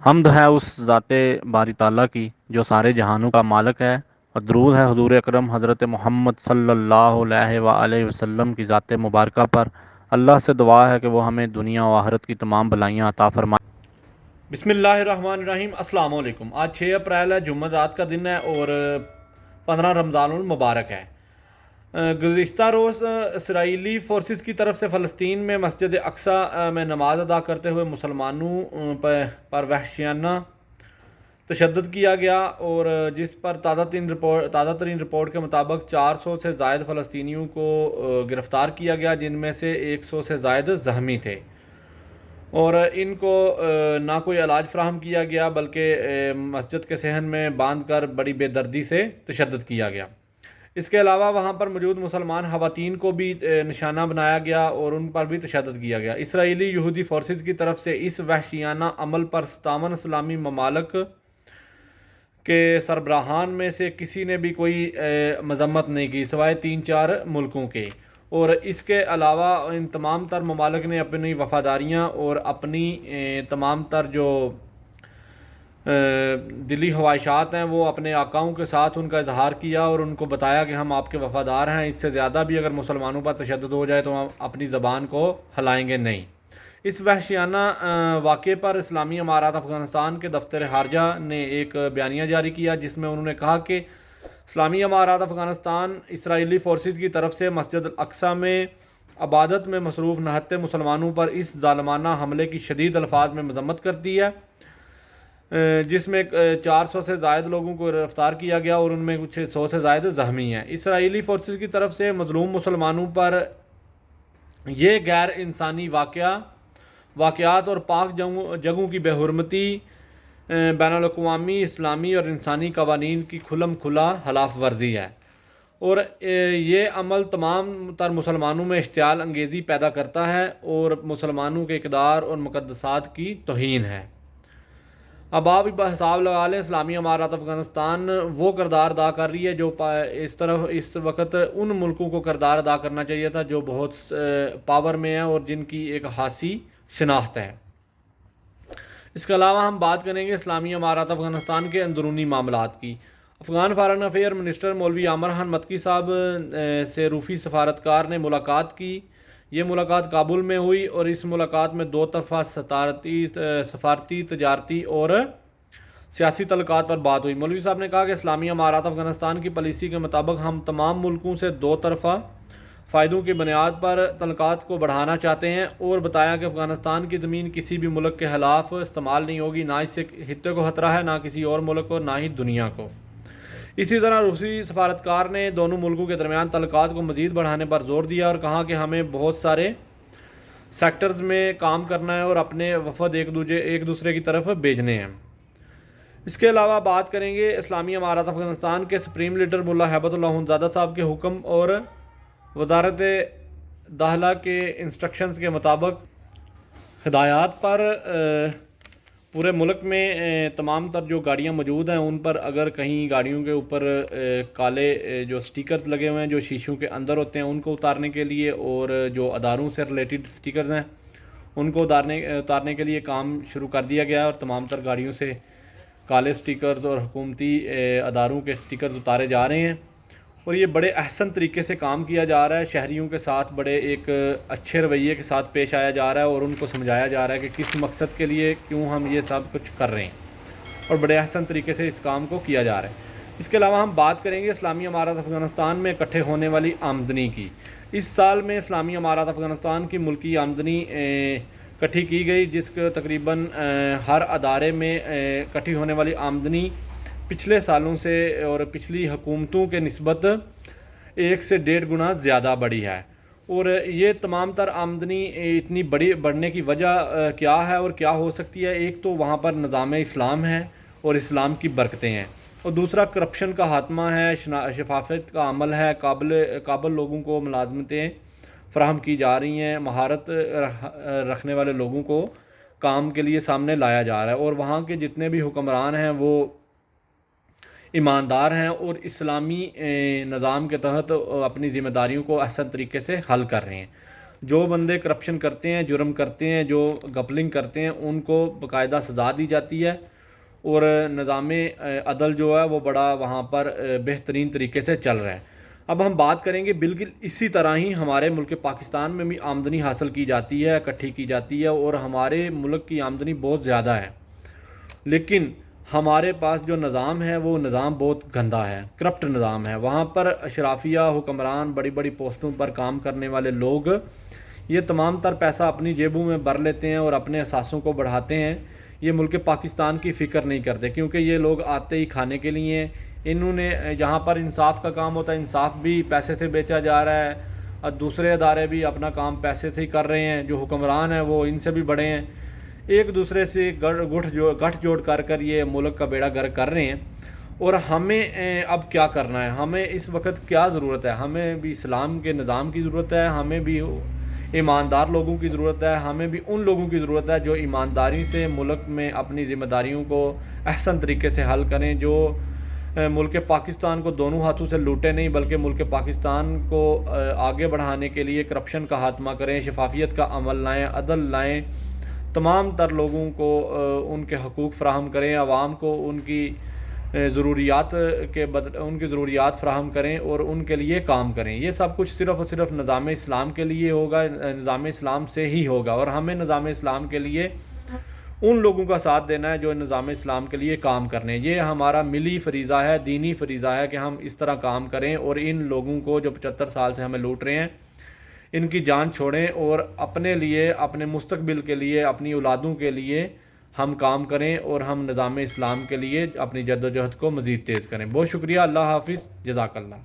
حمد ہے اس ذات باری تعالیٰ کی جو سارے جہانوں کا مالک ہے، اور درود ہے حضور اکرم حضرت محمد صلی اللہ علیہ وآلہ وسلم کی ذات مبارکہ پر۔ اللہ سے دعا ہے کہ وہ ہمیں دنیا و آخرت کی تمام بلائیاں عطا فرمائے۔ بسم اللہ الرحمن الرحیم۔ السلام علیکم۔ آج 6 اپریل ہے، جمعہ رات کا دن ہے اور 15 رمضان المبارک ہے۔ گزشتہ روز اسرائیلی فورسز کی طرف سے فلسطین میں مسجد اقصی میں نماز ادا کرتے ہوئے مسلمانوں پر وحشیانہ تشدد کیا گیا، اور جس پر تازہ ترین رپورٹ کے مطابق 400 سے زائد فلسطینیوں کو گرفتار کیا گیا، جن میں سے 100 سے زائد زخمی تھے، اور ان کو نہ کوئی علاج فراہم کیا گیا بلکہ مسجد کے صحن میں باندھ کر بڑی بے دردی سے تشدد کیا گیا۔ اس کے علاوہ وہاں پر موجود مسلمان خواتین کو بھی نشانہ بنایا گیا اور ان پر بھی تشدد کیا گیا۔ اسرائیلی یہودی فورسز کی طرف سے اس وحشیانہ عمل پر 57 اسلامی ممالک کے سربراہان میں سے کسی نے بھی کوئی مذمت نہیں کی سوائے 3-4 ملکوں کے، اور اس کے علاوہ ان تمام تر ممالک نے اپنی وفاداریاں اور اپنی تمام تر جو دلی خواہشات ہیں وہ اپنے آقاؤں کے ساتھ ان کا اظہار کیا، اور ان کو بتایا کہ ہم آپ کے وفادار ہیں، اس سے زیادہ بھی اگر مسلمانوں پر تشدد ہو جائے تو ہم اپنی زبان کو ہلائیں گے نہیں۔ اس وحشیانہ واقعے پر اسلامی امارات افغانستان کے دفتر خارجہ نے ایک بیانیہ جاری کیا، جس میں انہوں نے کہا کہ اسلامی امارات افغانستان اسرائیلی فورسز کی طرف سے مسجد الاقصی میں عبادت میں مصروف نہتے مسلمانوں پر اس ظالمانہ حملے کی شدید الفاظ میں مذمت کرتی ہے، جس میں 400 سے زائد لوگوں کو گرفتار کیا گیا اور ان میں کچھ 100 سے زائد زخمی ہیں۔ اسرائیلی فورسز کی طرف سے مظلوم مسلمانوں پر یہ غیر انسانی واقعات اور پاک جگہوں کی بے حرمتی بین الاقوامی اسلامی اور انسانی قوانین کی کھلم کھلا خلاف ورزی ہے، اور یہ عمل تمام تر مسلمانوں میں اشتعال انگیزی پیدا کرتا ہے اور مسلمانوں کے اقدار اور مقدسات کی توہین ہے۔ اب آپ حساب لگا لیں، اسلامی امارات افغانستان وہ کردار ادا کر رہی ہے جو اس وقت ان ملکوں کو کردار ادا کرنا چاہیے تھا جو بہت پاور میں ہیں اور جن کی ایک خاصی شناخت ہے۔ اس کے علاوہ ہم بات کریں گے اسلامی امارات افغانستان کے اندرونی معاملات کی۔ افغان فارن افیئر منسٹر مولوی عامر خان متقی صاحب سے روسی سفارتکار نے ملاقات کی۔ یہ ملاقات کابل میں ہوئی، اور اس ملاقات میں دو طرفہ سفارتی، تجارتی اور سیاسی تعلقات پر بات ہوئی۔ مولوی صاحب نے کہا کہ اسلامی امارات افغانستان کی پالیسی کے مطابق ہم تمام ملکوں سے دو طرفہ فائدوں کی بنیاد پر تعلقات کو بڑھانا چاہتے ہیں، اور بتایا کہ افغانستان کی زمین کسی بھی ملک کے خلاف استعمال نہیں ہوگی، نہ اس سے خطے کو خطرہ ہے، نہ کسی اور ملک کو، نہ ہی دنیا کو۔ اسی طرح روسی سفارتکار نے دونوں ملکوں کے درمیان تعلقات کو مزید بڑھانے پر زور دیا اور کہا کہ ہمیں بہت سارے سیکٹرز میں کام کرنا ہے اور اپنے وفد ایک دوسرے کی طرف بھیجنے ہیں۔ اس کے علاوہ بات کریں گے اسلامی امارات افغانستان کے سپریم لیڈر ملا ہیبت اللہ اخندزادہ صاحب کے حکم اور وزارت داخلہ کے انسٹرکشنز کے مطابق ہدایات پر پورے ملک میں تمام تر جو گاڑیاں موجود ہیں ان پر اگر کہیں گاڑیوں کے اوپر کالے جو سٹیکرز لگے ہوئے ہیں جو شیشوں کے اندر ہوتے ہیں ان کو اتارنے کے لیے، اور جو اداروں سے ریلیٹڈ سٹیکرز ہیں ان کو اتارنے کے لیے کام شروع کر دیا گیا ہے، اور تمام تر گاڑیوں سے کالے سٹیکرز اور حکومتی اداروں کے سٹیکرز اتارے جا رہے ہیں، اور یہ بڑے احسن طریقے سے کام کیا جا رہا ہے۔ شہریوں کے ساتھ بڑے ایک اچھے رویے کے ساتھ پیش آیا جا رہا ہے، اور ان کو سمجھایا جا رہا ہے کہ کس مقصد کے لیے کیوں ہم یہ سب کچھ کر رہے ہیں، اور بڑے احسن طریقے سے اس کام کو کیا جا رہا ہے۔ اس کے علاوہ ہم بات کریں گے اسلامی امارات افغانستان میں اکٹھے ہونے والی آمدنی کی۔ اس سال میں اسلامی امارات افغانستان کی ملکی آمدنی اکٹھی کی گئی، جس کو تقریباً ہر ادارے میں اکٹھی ہونے والی آمدنی پچھلے سالوں سے اور پچھلی حکومتوں کے نسبت 1 سے 1.5 گنا زیادہ بڑھی ہے، اور یہ تمام تر آمدنی اتنی بڑھنے کی وجہ کیا ہے اور کیا ہو سکتی ہے؟ ایک تو وہاں پر نظام اسلام ہے اور اسلام کی برکتیں ہیں، اور دوسرا کرپشن کا خاتمہ ہے، شفافیت کا عمل ہے، قابل لوگوں کو ملازمتیں فراہم کی جا رہی ہیں، مہارت رکھنے والے لوگوں کو کام کے لیے سامنے لایا جا رہا ہے، اور وہاں کے جتنے بھی حکمران ہیں وہ ایماندار ہیں اور اسلامی نظام کے تحت اپنی ذمہ داریوں کو احسن طریقے سے حل کر رہے ہیں۔ جو بندے کرپشن کرتے ہیں، جرم کرتے ہیں، جو گپلنگ کرتے ہیں، ان کو باقاعدہ سزا دی جاتی ہے، اور نظام عدل جو ہے وہ بڑا وہاں پر بہترین طریقے سے چل رہا ہے۔ اب ہم بات کریں گے بالکل اسی طرح ہی ہمارے ملک پاکستان میں بھی آمدنی حاصل کی جاتی ہے، اکٹھی کی جاتی ہے، اور ہمارے ملک کی آمدنی بہت زیادہ ہے، لیکن ہمارے پاس جو نظام ہے وہ نظام بہت گندا ہے، کرپٹ نظام ہے۔ وہاں پر اشرافیہ، حکمران، بڑی بڑی پوسٹوں پر کام کرنے والے لوگ یہ تمام تر پیسہ اپنی جیبوں میں بھر لیتے ہیں اور اپنے اثاثوں کو بڑھاتے ہیں۔ یہ ملک پاکستان کی فکر نہیں کرتے، کیونکہ یہ لوگ آتے ہی کھانے کے لیے ہیں۔ انہوں نے جہاں پر انصاف کا کام ہوتا ہے، انصاف بھی پیسے سے بیچا جا رہا ہے، اور دوسرے ادارے بھی اپنا کام پیسے سے ہی کر رہے ہیں۔ جو حکمران ہیں وہ ان سے بھی بڑے ہیں، ایک دوسرے سے گٹھ جوڑ کر یہ ملک کا بیڑا گرک کر رہے ہیں۔ اور ہمیں اب کیا کرنا ہے؟ ہمیں اس وقت کیا ضرورت ہے؟ ہمیں بھی اسلام کے نظام کی ضرورت ہے، ہمیں بھی ایماندار لوگوں کی ضرورت ہے، ہمیں بھی ان لوگوں کی ضرورت ہے جو ایمانداری سے ملک میں اپنی ذمہ داریوں کو احسن طریقے سے حل کریں، جو ملک پاکستان کو دونوں ہاتھوں سے لوٹے نہیں، بلکہ ملک پاکستان کو آگے بڑھانے کے لیے کرپشن کا خاتمہ کریں، شفافیت کا عمل لائیں، عدل لائیں، تمام تر لوگوں کو ان کے حقوق فراہم کریں، عوام کو ان کی ضروریات ان کی ضروریات فراہم کریں اور ان کے لیے کام کریں۔ یہ سب کچھ صرف اور صرف نظام اسلام کے لیے ہوگا، نظام اسلام سے ہی ہوگا، اور ہمیں نظام اسلام کے لیے ان لوگوں کا ساتھ دینا ہے جو نظام اسلام کے لیے کام کرنے۔ یہ ہمارا ملی فریضہ ہے، دینی فریضہ ہے کہ ہم اس طرح کام کریں، اور ان لوگوں کو جو 75 سال سے ہمیں لوٹ رہے ہیں ان کی جان چھوڑیں، اور اپنے لیے، اپنے مستقبل کے لیے، اپنی اولادوں کے لیے ہم کام کریں، اور ہم نظام اسلام کے لیے اپنی جد و جہد کو مزید تیز کریں۔ بہت شکریہ، اللہ حافظ، جزاک اللہ۔